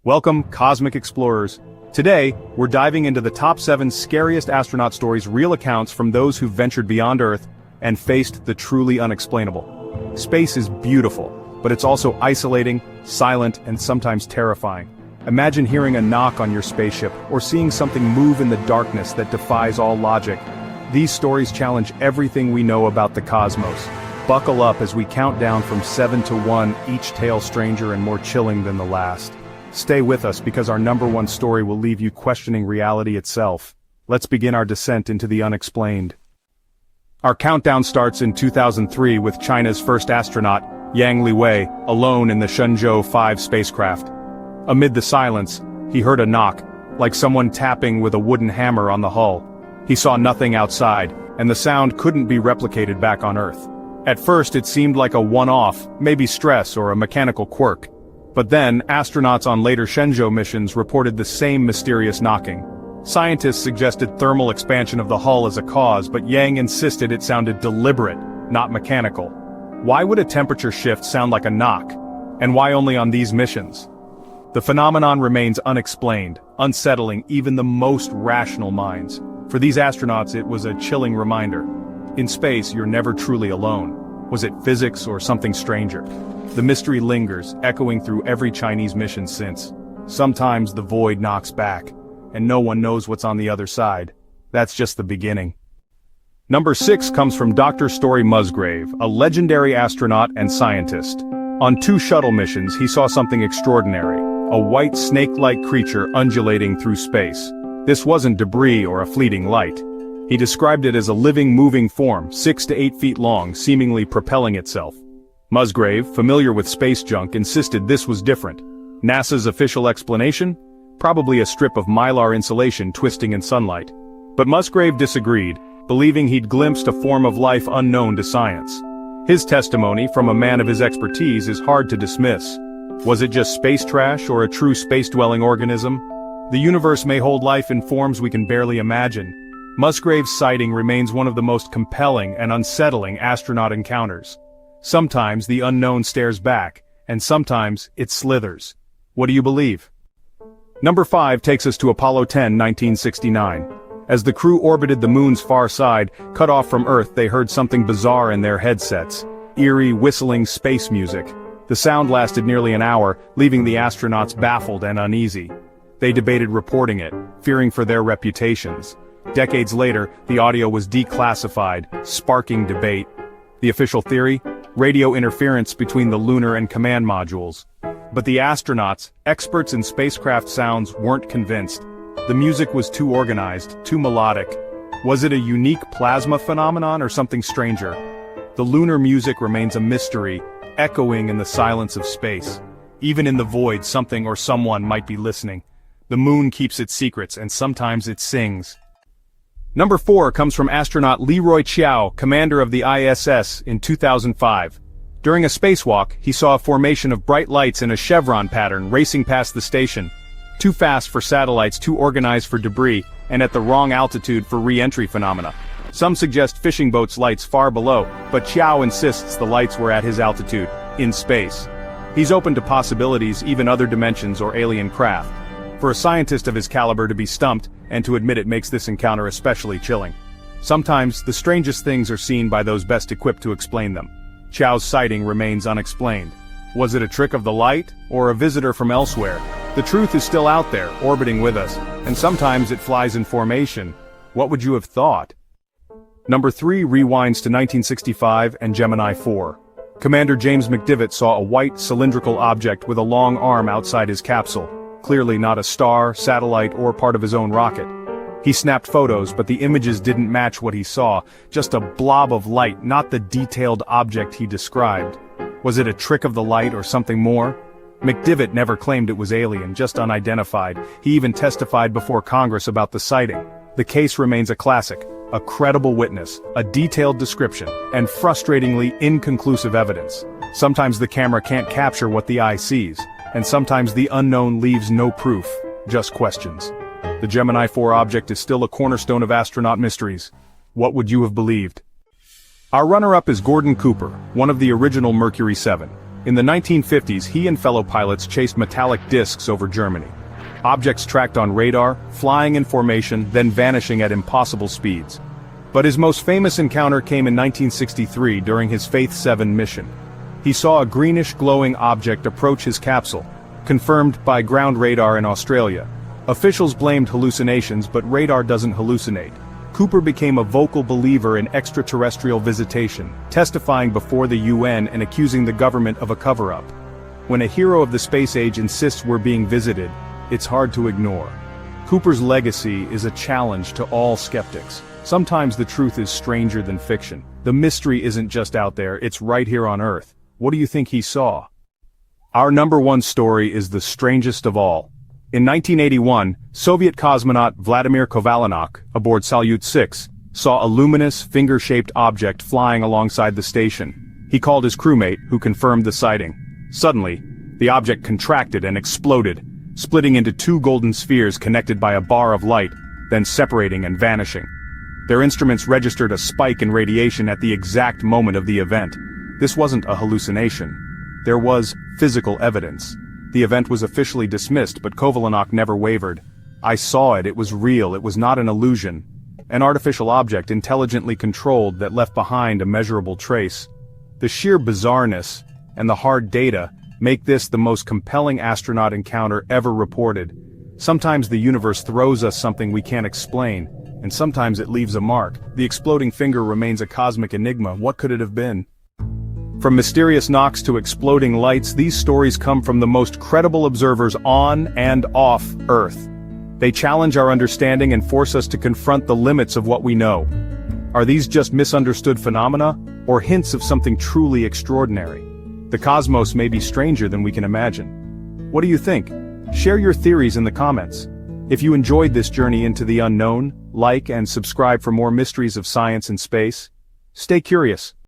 Welcome, cosmic explorers. Today, we're diving into the top 7 scariest astronaut stories, real accounts from those who've ventured beyond Earth and faced the truly unexplainable. Space is beautiful, but it's also isolating, silent, and sometimes terrifying. Imagine hearing a knock on your spaceship, or seeing something move in the darkness that defies all logic. These stories challenge everything we know about the cosmos. Buckle up as we count down from 7 to 1, each tale stranger and more chilling than the last. Stay with us because our number 1 story will leave you questioning reality itself. Let's begin our descent into the unexplained. Our countdown starts in 2003 with China's first astronaut, Yang Liwei, alone in the Shenzhou 5 spacecraft. Amid the silence, he heard a knock, like someone tapping with a wooden hammer on the hull. He saw nothing outside, and the sound couldn't be replicated back on Earth. At first it seemed like a one-off, maybe stress or a mechanical quirk. But then, astronauts on later Shenzhou missions reported the same mysterious knocking. Scientists suggested thermal expansion of the hull as a cause, but Yang insisted it sounded deliberate, not mechanical. Why would a temperature shift sound like a knock? And why only on these missions? The phenomenon remains unexplained, unsettling even the most rational minds. For these astronauts, it was a chilling reminder. In space, you're never truly alone. Was it physics or something stranger? The mystery lingers, echoing through every Chinese mission since. Sometimes the void knocks back, and no one knows what's on the other side. That's just the beginning. Number 6 comes from Dr. Story Musgrave, a legendary astronaut and scientist. On 2 shuttle missions, he saw something extraordinary, a white snake-like creature undulating through space. This wasn't debris or a fleeting light. He described it as a living, moving form, 6 to 8 feet long, seemingly propelling itself. Musgrave, familiar with space junk, insisted this was different. NASA's official explanation? Probably a strip of mylar insulation twisting in sunlight. But Musgrave disagreed, believing he'd glimpsed a form of life unknown to science. His testimony, from a man of his expertise, is hard to dismiss. Was it just space trash or a true space-dwelling organism? The universe may hold life in forms we can barely imagine. Musgrave's sighting remains one of the most compelling and unsettling astronaut encounters. Sometimes the unknown stares back, and sometimes it slithers. What do you believe? Number 5 takes us to Apollo 10, 1969. As the crew orbited the moon's far side, cut off from Earth, they heard something bizarre in their headsets. Eerie, whistling space music. The sound lasted nearly an hour, leaving the astronauts baffled and uneasy. They debated reporting it, fearing for their reputations. Decades later, the audio was declassified, sparking debate. The official theory? Radio interference between the lunar and command modules. But the astronauts, experts in spacecraft sounds, weren't convinced. The music was too organized, too melodic. Was it a unique plasma phenomenon or something stranger? The lunar music remains a mystery, echoing in the silence of space. Even in the void, something or someone might be listening. The moon keeps its secrets, and sometimes it sings. Number 4 comes from astronaut Leroy Chiao, commander of the ISS, in 2005. During a spacewalk, he saw a formation of bright lights in a chevron pattern racing past the station. Too fast for satellites, too organized for debris, and at the wrong altitude for re-entry phenomena. Some suggest fishing boats' lights far below, but Chiao insists the lights were at his altitude, in space. He's open to possibilities, even other dimensions or alien craft. For a scientist of his caliber to be stumped, and to admit it, makes this encounter especially chilling. Sometimes, the strangest things are seen by those best equipped to explain them. Chiao's sighting remains unexplained. Was it a trick of the light, or a visitor from elsewhere? The truth is still out there, orbiting with us, and sometimes it flies in formation. What would you have thought? Number 3 rewinds to 1965 and Gemini 4. Commander James McDivitt saw a white, cylindrical object with a long arm outside his capsule. Clearly not a star, satellite, or part of his own rocket. He snapped photos, but the images didn't match what he saw, just a blob of light, not the detailed object he described. Was it a trick of the light or something more? McDivitt never claimed it was alien, just unidentified. He even testified before Congress about the sighting. The case remains a classic, a credible witness, a detailed description, and frustratingly inconclusive evidence. Sometimes the camera can't capture what the eye sees. And sometimes the unknown leaves no proof, just questions. The Gemini 4 object is still a cornerstone of astronaut mysteries. What would you have believed? Our runner-up is Gordon Cooper, one of the original Mercury 7. In the 1950s, he and fellow pilots chased metallic discs over Germany. Objects tracked on radar, flying in formation, then vanishing at impossible speeds. But his most famous encounter came in 1963 during his Faith 7 mission. He saw a greenish glowing object approach his capsule, confirmed by ground radar in Australia. Officials blamed hallucinations, but radar doesn't hallucinate. Cooper became a vocal believer in extraterrestrial visitation, testifying before the UN and accusing the government of a cover-up. When a hero of the space age insists we're being visited, it's hard to ignore. Cooper's legacy is a challenge to all skeptics. Sometimes the truth is stranger than fiction. The mystery isn't just out there, it's right here on Earth. What do you think he saw? Our number one story is the strangest of all. In 1981, Soviet cosmonaut Vladimir Kovalenok, aboard Salyut 6, saw a luminous, finger-shaped object flying alongside the station. He called his crewmate, who confirmed the sighting. Suddenly, the object contracted and exploded, splitting into two golden spheres connected by a bar of light, then separating and vanishing. Their instruments registered a spike in radiation at the exact moment of the event. This wasn't a hallucination. There was physical evidence. The event was officially dismissed, but Kovalenok never wavered. I saw it, it was real, it was not an illusion. An artificial object intelligently controlled that left behind a measurable trace. The sheer bizarreness and the hard data make this the most compelling astronaut encounter ever reported. Sometimes the universe throws us something we can't explain, and sometimes it leaves a mark. The exploding finger remains a cosmic enigma. What could it have been? From mysterious knocks to exploding lights, these stories come from the most credible observers on and off Earth. They challenge our understanding and force us to confront the limits of what we know. Are these just misunderstood phenomena, or hints of something truly extraordinary? The cosmos may be stranger than we can imagine. What do you think? Share your theories in the comments. If you enjoyed this journey into the unknown, like and subscribe for more mysteries of science and space. Stay curious.